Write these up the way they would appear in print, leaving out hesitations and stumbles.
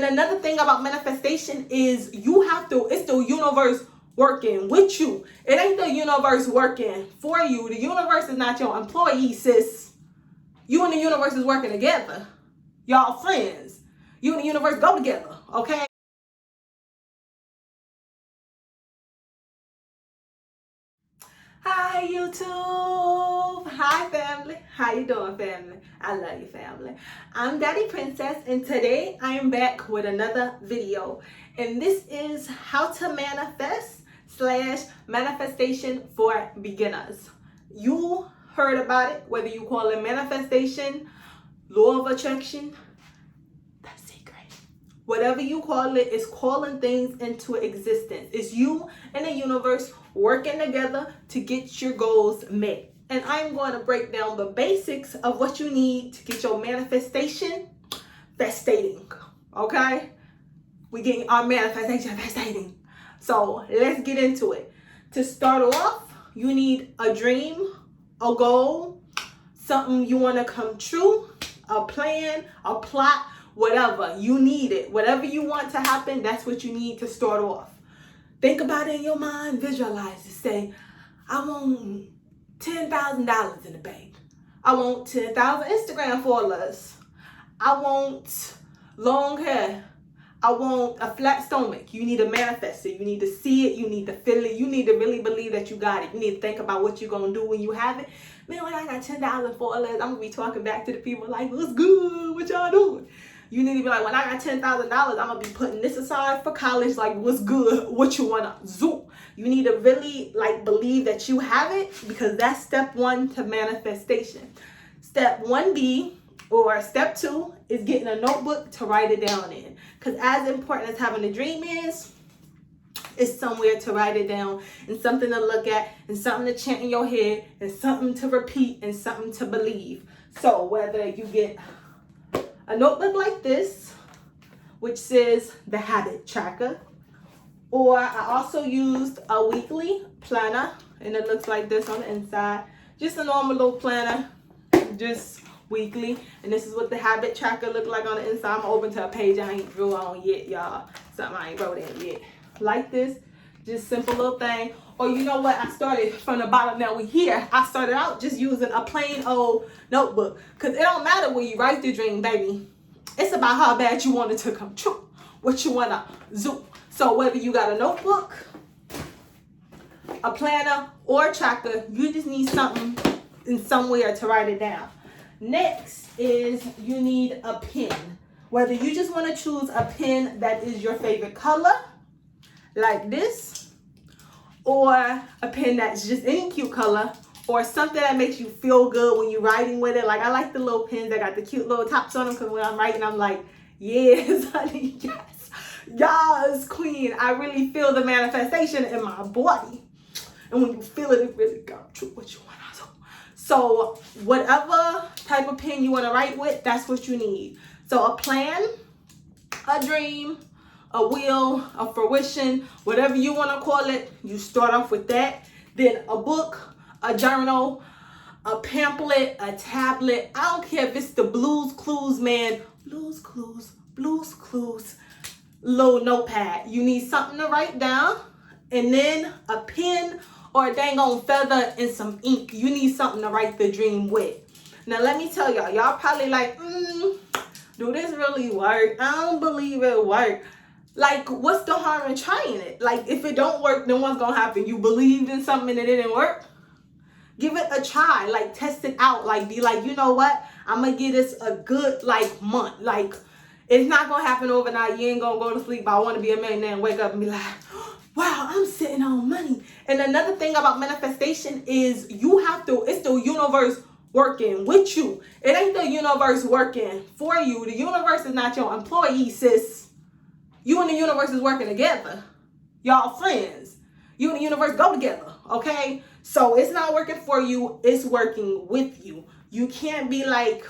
another thing about manifestation is it's the universe working with you. It ain't the universe working for you. The universe is not your employee, sis. You and the universe is working together. Y'all friends. You and the universe go together, okay? Hi YouTube. Hi family. How you doing, family? I love you, family. I'm Daddy Princess, and today I am back with another video. And this is how to manifest / manifestation for beginners. You heard about it, whether you call it manifestation, law of attraction, the secret. Whatever you call it, is calling things into existence. It's you and the universe working together to get your goals met. And I'm going to break down the basics of what you need to get your manifestation festating. Okay? We getting our manifestation festating. So let's get into it. To start off, you need a dream, a goal, something you want to come true, a plan, a plot, whatever. You need it. Whatever you want to happen, that's what you need to start off. Think about it in your mind, visualize it. Say, I want $10,000 in the bank. I want 10,000 Instagram followers. I want long hair. I want a flat stomach. You need to manifest it. You need to see it. You need to feel it. You need to really believe that you got it. You need to think about what you're going to do when you have it. Man, when I got 10,000 followers, I'm going to be talking back to the people like, what's good? What y'all doing? You need to be like, when I got $10,000, I'm going to be putting this aside for college. Like, what's good? What you want to do? You need to really, believe that you have it, because that's step one to manifestation. Step 1B or step 2 is getting a notebook to write it down in. Because as important as having a dream is, it's somewhere to write it down and something to look at and something to chant in your head and something to repeat and something to believe. So whether you get a notebook like this, which says the habit tracker, or I also used a weekly planner, and it looks like this on the inside. Just a normal little planner, just weekly. And this is what the habit tracker look like on the inside. I'm open to a page I ain't drew on yet, y'all. Something I ain't wrote in yet. Like this, just simple little thing. Or you know what, I started from the bottom, now we here. I started out just using a plain old notebook. Because it don't matter where you write the dream, baby. It's about how bad you want it to come true. What you want to do. So whether you got a notebook, a planner, or a tracker, you just need something in somewhere to write it down. Next is you need a pen. Whether you just want to choose a pen that is your favorite color, like this, or a pen that's just any cute color, or something that makes you feel good when you're writing with it. Like, I like the little pens that got the cute little tops on them, because when I'm writing, I'm like, yes, honey, yes, yes, queen. I really feel the manifestation in my body. And when you feel it, it really comes true what you want to do. So whatever type of pen you want to write with, that's what you need. So a plan, a dream, a will, a fruition, whatever you want to call it, you start off with that. Then a book, a journal, a pamphlet, a tablet. I don't care if it's the Blues Clues, man. Blues Clues, little notepad. You need something to write down, and then a pen or a dang on feather and some ink. You need something to write the dream with. Now let me tell y'all probably like, do this really work? I don't believe it work. Like, what's the harm in trying it? Like, if it don't work, then what's gonna happen? You believed in something and it didn't work? Give it a try. Like, test it out. Like, be like, you know what? I'm gonna give this a good, month. Like, it's not gonna happen overnight. You ain't gonna go to sleep. I want to be a millionaire and wake up and be like, wow, I'm sitting on money. And another thing about manifestation is it's the universe working with you. It ain't the universe working for you. The universe is not your employee, sis. You and the universe is working together. Y'all friends. You and the universe go together, okay? So it's not working for you. It's working with you. You can't be like,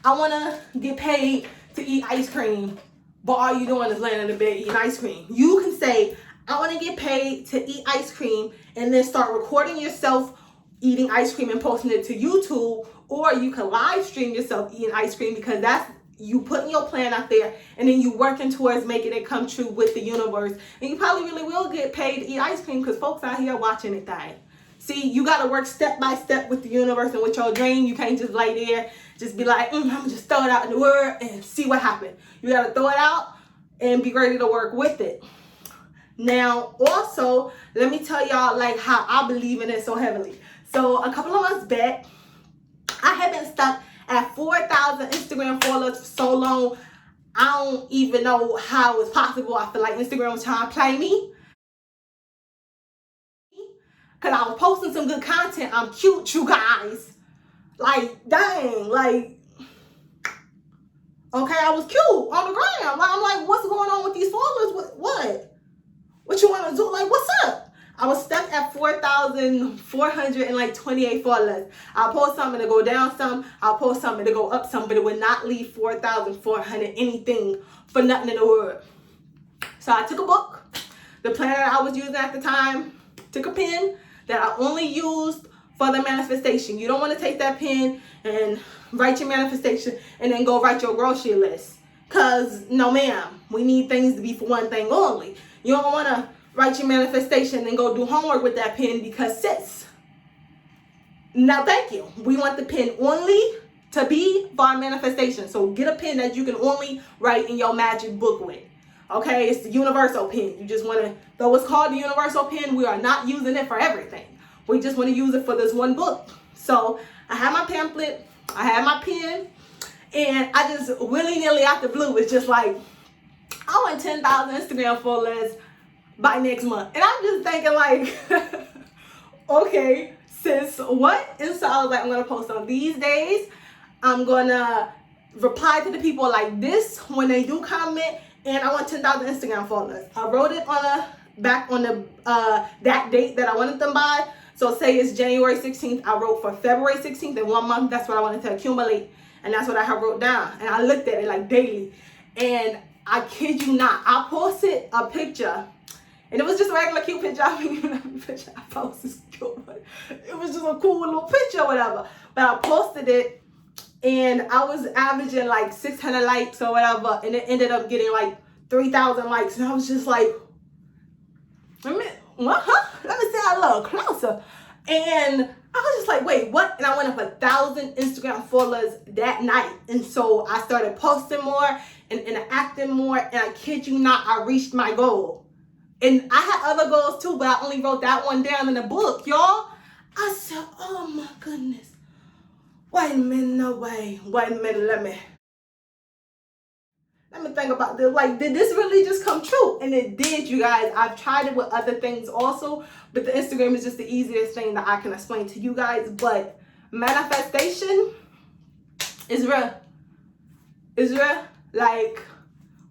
I want to get paid to eat ice cream, but all you doing is laying in the bed eating ice cream. You can say, I want to get paid to eat ice cream, and then start recording yourself eating ice cream and posting it to YouTube, or you can live stream yourself eating ice cream, because that's you putting your plan out there, and then you working towards making it come true with the universe. And you probably really will get paid to eat ice cream because folks out here watching it thing. See, you got to work step by step with the universe and with your dream. You can't just lay there, just be like, I'm going to just throw it out in the world and see what happens. You got to throw it out and be ready to work with it. Now, also, let me tell y'all like how I believe in it so heavily. So a couple of months back, I had been stuck at 4,000 Instagram followers for so long. I don't even know how it was possible. I feel like Instagram was trying to play me. Because I was posting some good content. I'm cute, you guys. Like, dang, like, okay, I was cute on the gram. I'm like, what's going on with these followers? What you want to do? Like, what's up? I was stuck at 4,428 followers. I'll post something to go down some. I'll post something to go up some, but it would not leave 4,400 anything for nothing in the world. So I took a book, the planner that I was using at the time, took a pen that I only used for the manifestation. You don't want to take that pen and write your manifestation and then go write your grocery list. Because, no ma'am, we need things to be for one thing only. You don't want to write your manifestation and go do homework with that pen because, sis, no thank you. We want the pen only to be for our manifestation. So get a pen that you can only write in your magic book with. Okay, it's the universal pen. You just want to, though it's called the universal pen, we are not using it for everything. We just want to use it for this one book. So I had my pamphlet, I had my pen, and I just willy-nilly out the blue was just like, I want 10,000 Instagram followers by next month. And I'm just thinking like, okay, sis, what? And so I was like, I'm going to post on these days. I'm going to reply to the people like this when they do comment. And I want 10,000 Instagram followers. I wrote it on back on the that date that I wanted them by. So say it's January 16th. I wrote for February 16th in 1 month. That's what I wanted to accumulate. And that's what I have wrote down. And I looked at it like daily. And I kid you not, I posted a picture. And it was just a regular cute picture. I mean, even the picture I posted is cute, but it was just a cool little picture or whatever. But I posted it, and I was averaging like 600 likes or whatever, and it ended up getting like 3,000 likes. And I was just like, let me say a little closer. And I was just like, wait, what? And I went up 1,000 Instagram followers that night. And so I started posting more and interacting more. And I kid you not, I reached my goal. And I had other goals too, but I only wrote that one down in the book, y'all. I said, oh my goodness. Wait a minute, no way. Wait a minute, let me think about this. Like, did this really just come true? And it did, you guys. I've tried it with other things also, but the Instagram is just the easiest thing that I can explain to you guys. But manifestation is real. It's real. Like,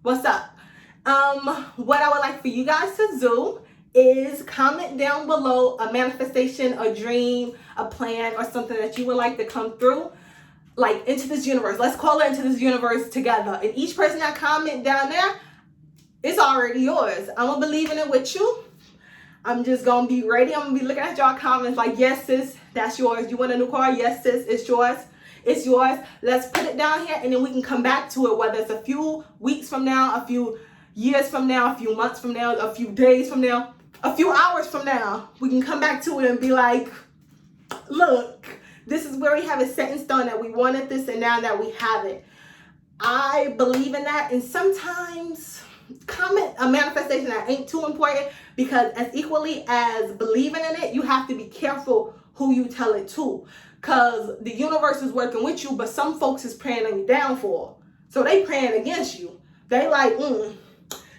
what's up? What I would like for you guys to do is comment down below a manifestation, a dream, a plan, or something that you would like to come through, like into this universe. Let's call it into this universe together. And each person that comment down there, it's already yours. I'm gonna believe in it with you. I'm just gonna be ready. I'm gonna be looking at y'all comments like, yes, sis, that's yours. You want a new car? Yes, sis, it's yours. It's yours. Let's put it down here, and then we can come back to it, whether it's a few weeks from now, a few years from now, a few months from now, a few days from now, a few hours from now. We can come back to it and be like, look, this is where we have it set in stone that we wanted this, and now that we have it. I believe in that. And sometimes comment a manifestation that ain't too important, because as equally as believing in it, you have to be careful who you tell it to, because the universe is working with you, but some folks is praying on your downfall. So they praying against you. They like,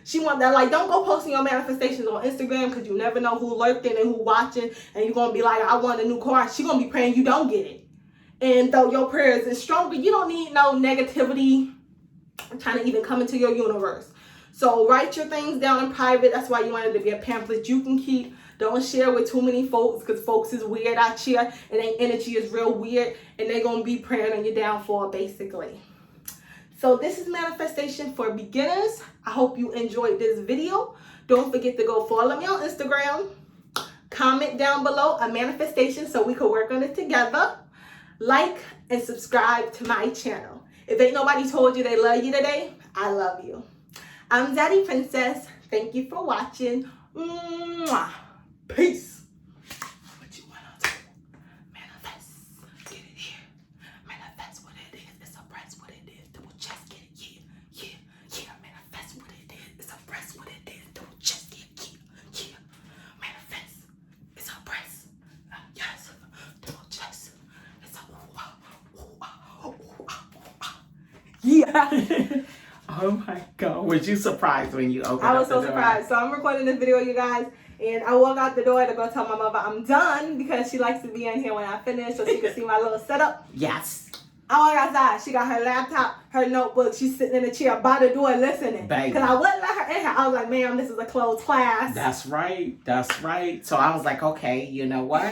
she want that. Like, don't go posting your manifestations on Instagram, because you never know who lurking and who watching, and you're going to be like, I want a new car. She going to be praying you don't get it. And though your prayers is stronger, you don't need no negativity trying to even come into your universe. So write your things down in private. That's why you wanted to be a pamphlet you can keep. Don't share with too many folks, because folks is weird out here, and their energy is real weird, and they're going to be praying on your downfall, basically. So this is manifestation for beginners. I hope you enjoyed this video. Don't forget to go follow me on Instagram. Comment down below a manifestation so we can work on it together. Like and subscribe to my channel. If ain't nobody told you they love you today, I love you. I'm Daddy Princess. Thank you for watching. Mwah. Peace. What you wanna do? Manifest. Get it here. Manifest what it is. Express what it is. Double chest. Get it. Yeah. Yeah. Yeah. Manifest what it is. Express what it is. Double chest. Get it. Yeah. Yeah. Manifest. Express. Yes. Double chest. It's a yeah. Oh my God. Was you surprised when you opened I was up the so door? surprised. So I'm recording this video, you guys, and I walk out the door to go tell my mother I'm done because she likes to be in here when I finish so she can see my little setup. Yes. I walk outside. She got her laptop, her notebook. She's sitting in the chair by the door listening. Baby. Because I wouldn't let her in here. I was like, ma'am, this is a closed class. That's right. That's right. So I was like, okay, you know what?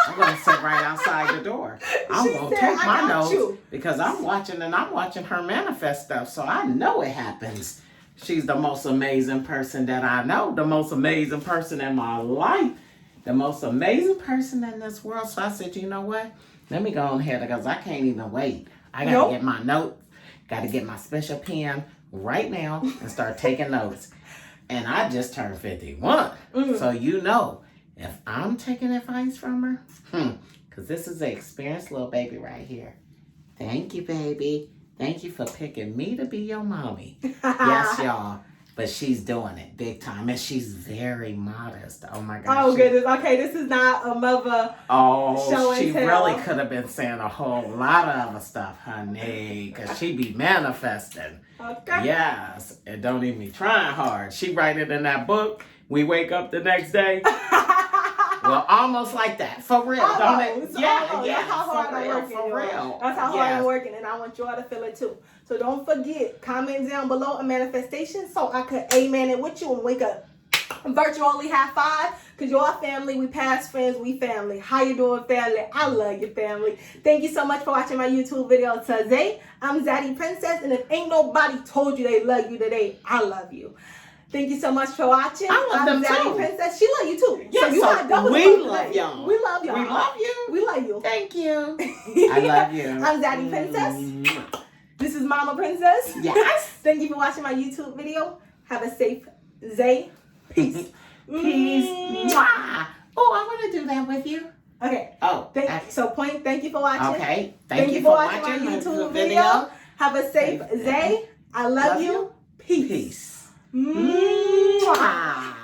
I'm going to sit right outside the door. I'm going to take my notes because I'm watching her manifest stuff. So I know it happens. She's the most amazing person that I know. The most amazing person in my life. The most amazing person in this world. So I said, you know what? Let me go on ahead because I can't even wait. I got to get my notes. Got to get my special pen right now and start taking notes. And I just turned 51. So you know, if I'm taking advice from her, because this is an experienced little baby right here. Thank you, baby. Thank you for picking me to be your mommy. Yes, y'all. But she's doing it big time. And she's very modest. Oh, my gosh. Oh, goodness. Okay, this is not a mother show she and tell. really could have been saying a whole lot of other stuff, honey. Because she be manifesting. Okay. Yes. And don't even be trying hard. She write it in that book. We wake up the next day. Well, almost like that. For real, don't it? Yeah. That's how hard I'm working. For real. That's how hard I'm working, and I want y'all to feel it too. So don't forget, comment down below a manifestation so I could amen it with you and wake up virtually high five. Because you're our family. We past friends. We family. How you doing, family? I love your family. Thank you so much for watching my YouTube video today. I'm Zaddy Princess, and if ain't nobody told you they love you today, I love you. Thank you so much for watching. I love them too. Princess. She love you too. Yeah, so you got double we love love y'all. We love y'all. We love you. We love you. Thank you. I love you. I'm Zaddy Princess. This is Mama Princess. Yes. Thank you for watching my YouTube video. Have a safe day. Peace. Peace. Mwah. Oh, I want to do that with you. Okay. Oh. Thank you for watching. Okay. Thank you for watching my YouTube video. Have a safe day. I love you. Peace. Peace. Mwah.